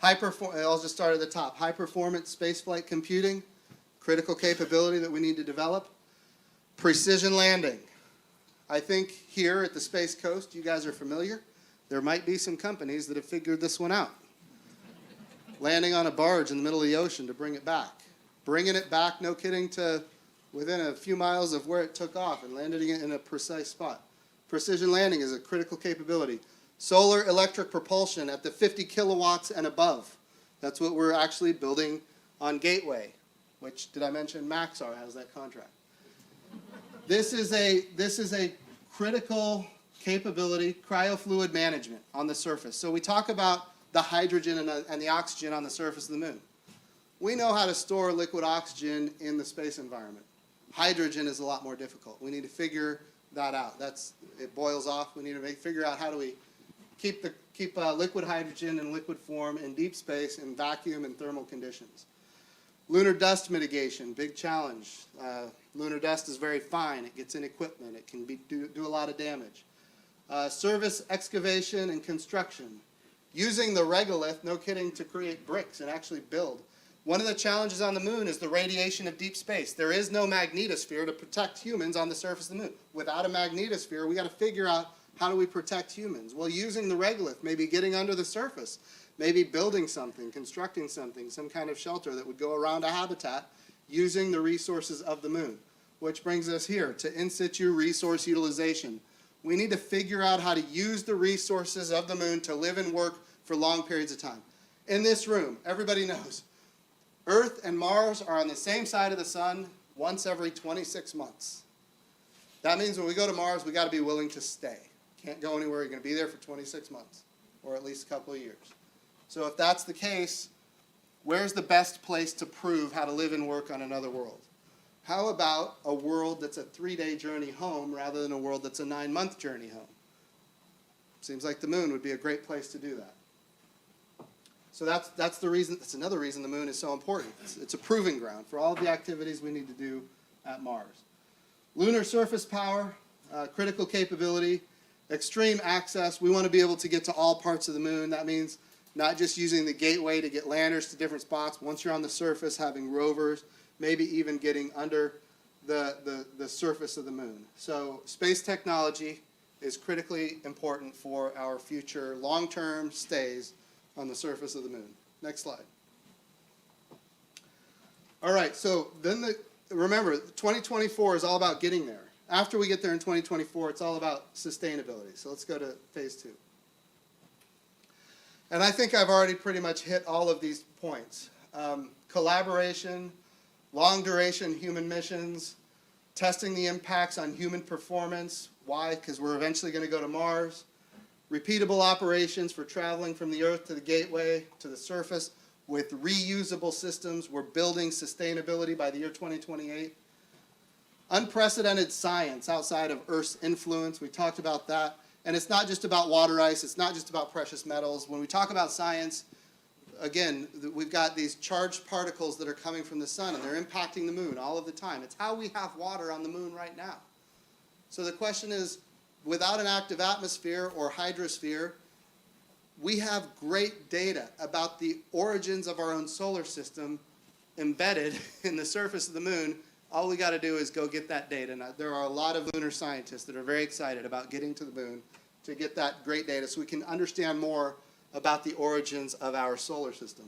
I'll just start at the top. High-performance spaceflight computing, critical capability that we need to develop. Precision landing. I think here at the Space Coast, you guys are familiar. There might be some companies that have figured this one out. Landing on a barge in the middle of the ocean to bring it back. Bringing it back, no kidding, to within a few miles of where it took off and landing it in a precise spot. Precision landing is a critical capability. Solar electric propulsion at the 50 kilowatts and above. That's what we're actually building on Gateway, which, did I mention, Maxar has that contract. This is a critical capability, cryofluid management on the surface. So we talk about the hydrogen and the oxygen on the surface of the moon. We know how to store liquid oxygen in the space environment. Hydrogen is a lot more difficult. We need to figure that out. It boils off. We need to figure out how do we keep keep liquid hydrogen in liquid form in deep space in vacuum and thermal conditions. Lunar dust mitigation, big challenge. Lunar dust is very fine. It gets in equipment. It can do a lot of damage. Surface excavation and construction. Using the regolith, no kidding, to create bricks and actually build. One of the challenges on the moon is the radiation of deep space. There is no magnetosphere to protect humans on the surface of the moon. Without a magnetosphere, we got to figure out how do we protect humans. Well, using the regolith, maybe getting under the surface, maybe building something, constructing something, some kind of shelter that would go around a habitat using the resources of the moon. Which brings us here to in situ resource utilization. We need to figure out how to use the resources of the moon to live and work for long periods of time. In this room, everybody knows, Earth and Mars are on the same side of the sun once every 26 months. That means when we go to Mars, we got to be willing to stay. Can't go anywhere. You're going to be there for 26 months, or at least a couple of years. So if that's the case, where's the best place to prove how to live and work on another world? How about a world that's a 3-day journey home rather than a world that's a 9-month journey home? Seems like the moon would be a great place to do that. So that's the reason. That's another reason the moon is so important. It's a proving ground for all of the activities we need to do at Mars. Lunar surface power, critical capability, extreme access. We want to be able to get to all parts of the moon. That means not just using the gateway to get landers to different spots. Once you're on the surface, having rovers, maybe even getting under the surface of the moon. So space technology is critically important for our future long-term stays on the surface of the moon. Next slide. All right, so then remember, 2024 is all about getting there. After we get there in 2024, it's all about sustainability. So let's go to phase 2. And I think I've already pretty much hit all of these points. Collaboration, long-duration human missions, testing the impacts on human performance. Why? Because we're eventually going to go to Mars. Repeatable operations for traveling from the Earth to the gateway, to the surface, with reusable systems. We're building sustainability by the year 2028. Unprecedented science outside of Earth's influence. We talked about that. And it's not just about water ice. It's not just about precious metals. When we talk about science, again, we've got these charged particles that are coming from the sun, and they're impacting the moon all of the time. It's how we have water on the moon right now. So the question is, without an active atmosphere or hydrosphere, we have great data about the origins of our own solar system embedded in the surface of the moon. All we got to do is go get that data. Now, there are a lot of lunar scientists that are very excited about getting to the moon to get that great data so we can understand more about the origins of our solar system.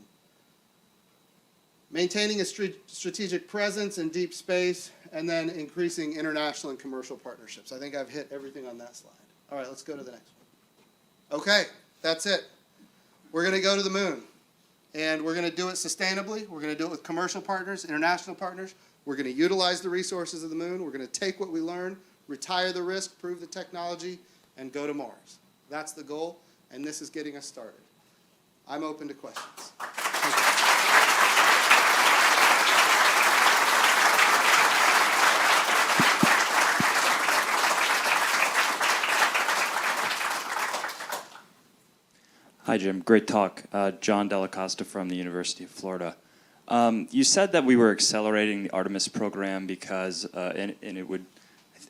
Maintaining a strategic presence in deep space, and then increasing international and commercial partnerships. I think I've hit everything on that slide. All right, let's go to the next one. Okay, that's it. We're going to go to the moon, and we're going to do it sustainably. We're going to do it with commercial partners, international partners. We're going to utilize the resources of the moon. We're going to take what we learn, retire the risk, prove the technology, and go to Mars. That's the goal, and this is getting us started. I'm open to questions. Hi, Jim. Great talk. John Delacosta from the University of Florida. You said that we were accelerating the Artemis program because, and it would,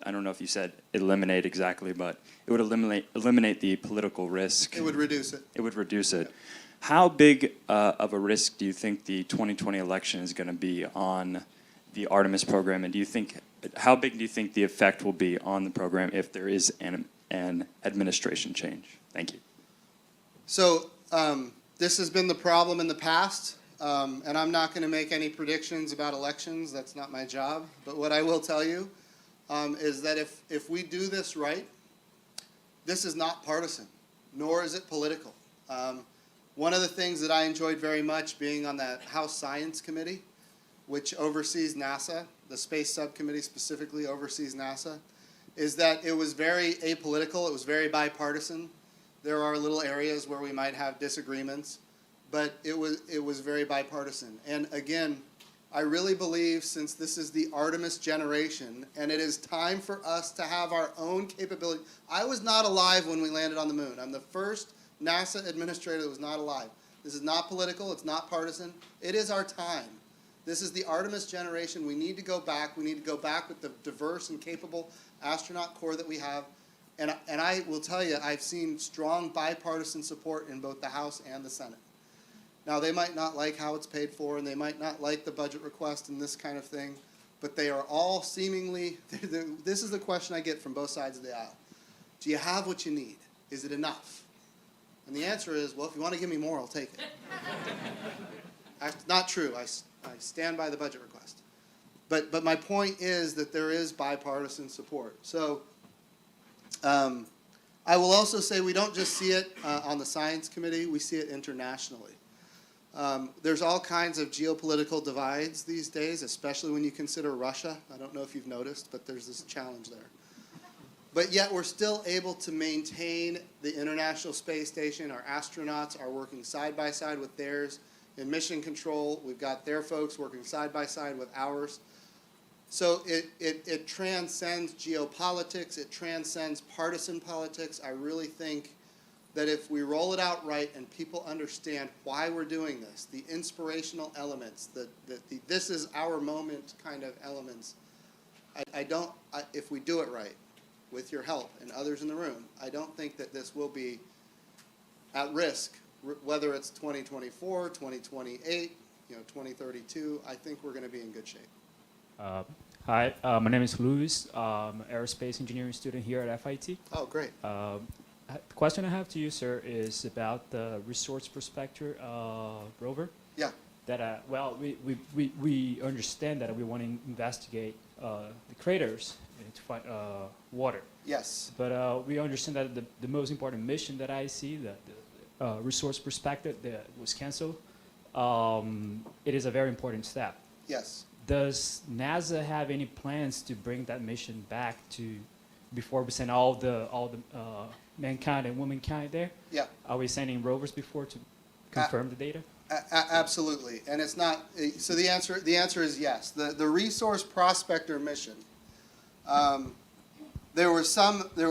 I don't know if you said eliminate exactly, but it would eliminate the political risk. It would reduce it. It would reduce it. Yeah. How big of a risk do you think the 2020 election is going to be on the Artemis program? And do you think, how big do you think the effect will be on the program if there is an administration change? Thank you. So this has been the problem in the past, and I'm not going to make any predictions about elections. That's not my job. But what I will tell you is that if we do this right, this is not partisan, nor is it political. One of the things that I enjoyed very much being on that House Science Committee, which oversees NASA, the Space Subcommittee specifically oversees NASA, is that it was very apolitical. It was very bipartisan. There are little areas where we might have disagreements, but it was very bipartisan. And again, I really believe, since this is the Artemis generation, and it is time for us to have our own capability. I was not alive when we landed on the moon. I'm the first NASA administrator that was not alive. This is not political. It's not partisan. It is our time. This is the Artemis generation. We need to go back. We need to go back with the diverse and capable astronaut corps that we have. And I will tell you, I've seen strong bipartisan support in both the House and the Senate. Now, they might not like how it's paid for, and they might not like the budget request and this kind of thing, but they are all seemingly, this is the question I get from both sides of the aisle. Do you have what you need? Is it enough? And the answer is, well, if you want to give me more, I'll take it. Not true. I stand by the budget request. But my point is that there is bipartisan support. So I will also say we don't just see it on the Science Committee. We see it internationally. There's all kinds of geopolitical divides these days, especially when you consider Russia. I don't know if you've noticed, but there's this challenge there. But yet we're still able to maintain the International Space Station. Our astronauts are working side by side with theirs. In mission control, we've got their folks working side by side with ours. So it transcends geopolitics. It transcends partisan politics. I really think that if we roll it out right and people understand why we're doing this, the inspirational elements, the this is our moment kind of elements, if we do it right, with your help and others in the room, I don't think that this will be at risk, whether it's 2024, 2028, 2032. I think we're going to be in good shape. Hi, my name is Luis. I'm an aerospace engineering student here at FIT. Oh, great. The question I have to you, sir, is about the Resource Prospector rover. Yeah. That we understand that we want to investigate the craters to find water. Yes. But we understand that the most important mission that I see, that the Resource Prospector that was canceled, it is a very important step. Yes. Does NASA have any plans to bring that mission back to before we send all the mankind and womankind there? Yeah. Are we sending rovers before to confirm the data? Absolutely, and it's not. So the answer is yes. The Resource Prospector mission. There were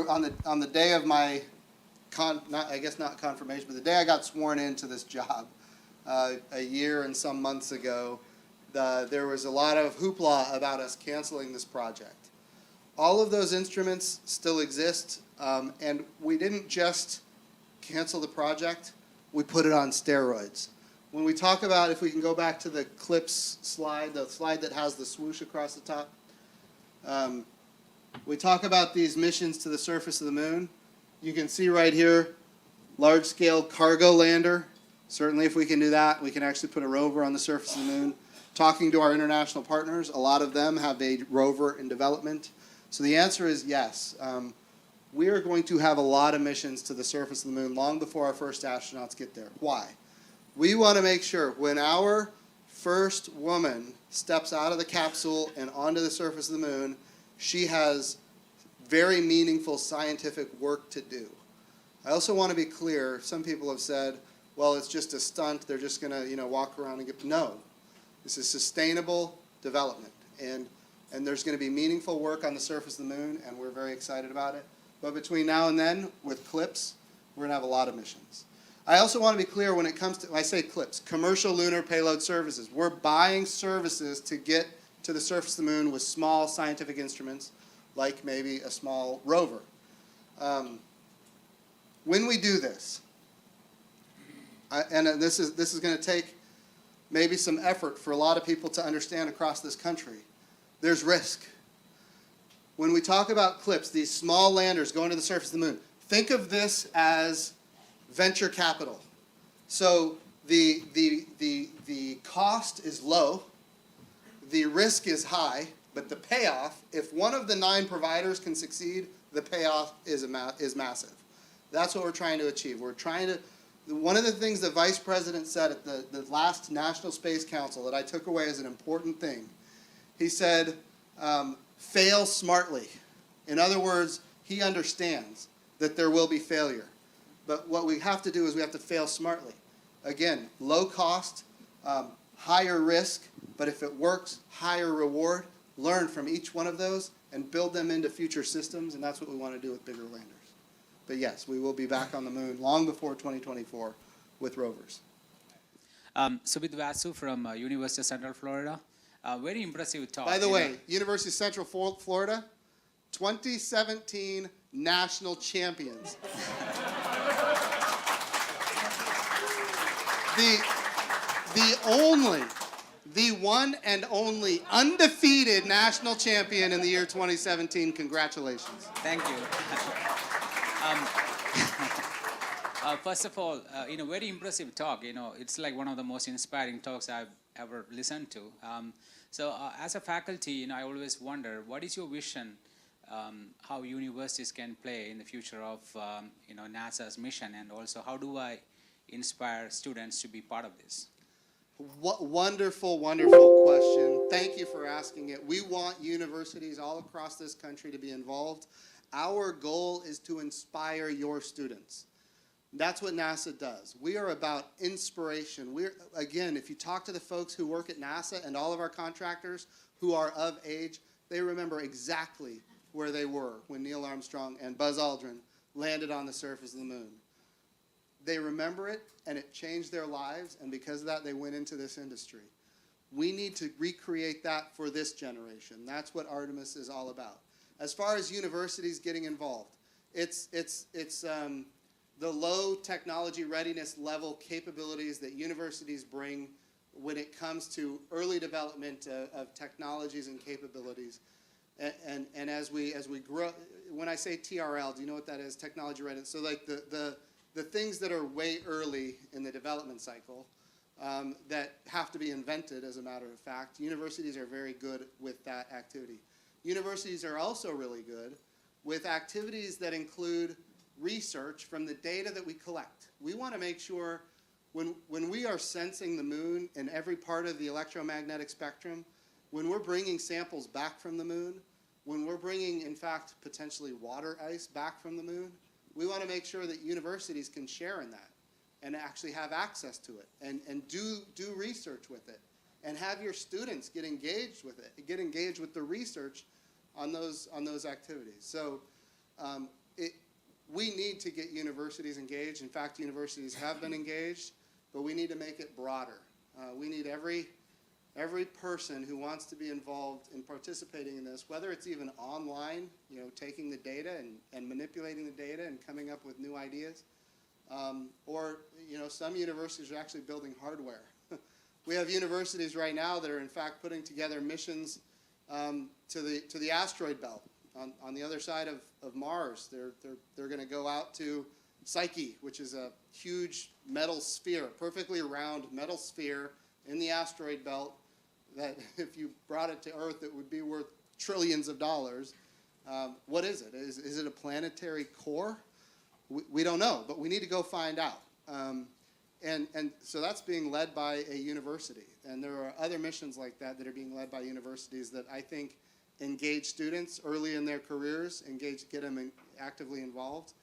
on the day of my not confirmation, but the day I got sworn into this job a year and some months ago. There was a lot of hoopla about us canceling this project. All of those instruments still exist, and we didn't just cancel the project, we put it on steroids. When we talk about, if we can go back to the CLIPS slide, the slide that has the swoosh across the top, we talk about these missions to the surface of the moon. You can see right here, large-scale cargo lander. Certainly if we can do that, we can actually put a rover on the surface of the moon. Talking to our international partners, a lot of them have a rover in development. So the answer is yes. We are going to have a lot of missions to the surface of the moon long before our first astronauts get there. Why? We want to make sure when our first woman steps out of the capsule and onto the surface of the moon, she has very meaningful scientific work to do. I also want to be clear, some people have said, well, it's just a stunt, they're just going to walk around and get, no. This is sustainable development, and there's going to be meaningful work on the surface of the moon, and we're very excited about it. But between now and then, with CLIPS, we're going to have a lot of missions. I also want to be clear when it comes to, when I say CLIPS, Commercial Lunar Payload Services. We're buying services to get to the surface of the moon with small scientific instruments, like maybe a small rover. When we do this, and this is going to take maybe some effort for a lot of people to understand across this country, there's risk. When we talk about CLIPS, these small landers going to the surface of the moon, think of this as venture capital. So the cost is low, the risk is high, but the payoff, if one of the 9 providers can succeed, the payoff is massive. That's what we're trying to achieve. We're trying to. One of the things the Vice President said at the last National Space Council that I took away as an important thing, he said, fail smartly. In other words, he understands that there will be failure. But what we have to do is we have to fail smartly. Again, low cost, higher risk, but if it works, higher reward. Learn from each one of those and build them into future systems, and that's what we want to do with bigger landers. But yes, we will be back on the moon long before 2024 with rovers. Subit Vasu from University of Central Florida. Very impressive talk. By the way, University of Central Florida, 2017 national champions. the one and only undefeated national champion in the year 2017. Congratulations. Thank you. First of all, very impressive talk. It's like one of the most inspiring talks I've ever listened to. As a faculty, I always wonder, what is your vision, how universities can play in the future of, NASA's mission, and also how do I inspire students to be part of this? What wonderful, wonderful question. Thank you for asking it. We want universities all across this country to be involved. Our goal is to inspire your students. That's what NASA does. We are about inspiration. Again, if you talk to the folks who work at NASA and all of our contractors who are of age, they remember exactly where they were when Neil Armstrong and Buzz Aldrin landed on the surface of the moon. They remember it, and it changed their lives, and because of that, they went into this industry. We need to recreate that for this generation. That's what Artemis is all about. As far as universities getting involved, it's the low technology readiness level capabilities that universities bring when it comes to early development of technologies and capabilities. And as we grow, when I say TRL, do you know what that is? Technology readiness. So like the things that are way early in the development cycle that have to be invented, as a matter of fact, universities are very good with that activity. Universities are also really good with activities that include research from the data that we collect. We want to make sure when we are sensing the moon in every part of the electromagnetic spectrum, when we're bringing samples back from the moon, when we're bringing, in fact, potentially water ice back from the moon, we want to make sure that universities can share in that and actually have access to it and do research with it and have your students get engaged with it, get engaged with the research on those activities. So we need to get universities engaged. In fact, universities have been engaged, but we need to make it broader. We need every person who wants to be involved in participating in this, whether it's even online, taking the data and manipulating the data and coming up with new ideas, or some universities are actually building hardware. We have universities right now that are in fact putting together missions to the asteroid belt on the other side of Mars. They're going to go out to Psyche, which is a huge metal sphere, perfectly round metal sphere in the asteroid belt that if you brought it to Earth, it would be worth trillions of dollars. What is it? Is it a planetary core? We don't know, but we need to go find out. And so that's being led by a university. And there are other missions like that that are being led by universities that I think engage students early in their careers, get them actively involved.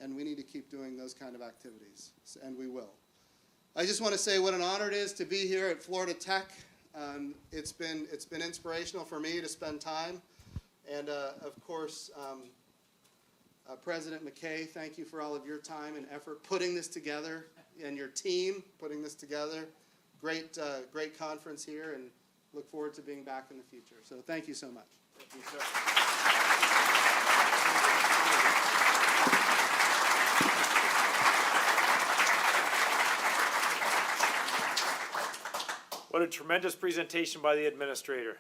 And we need to keep doing those kind of activities, and we will. I just want to say what an honor it is to be here at Florida Tech. It's been inspirational for me to spend time. And of course, President McKay, thank you for all of your time and effort putting this together, and your team putting this together. Great conference here, and look forward to being back in the future. So thank you so much. Thank you, sir. What a tremendous presentation by the administrator.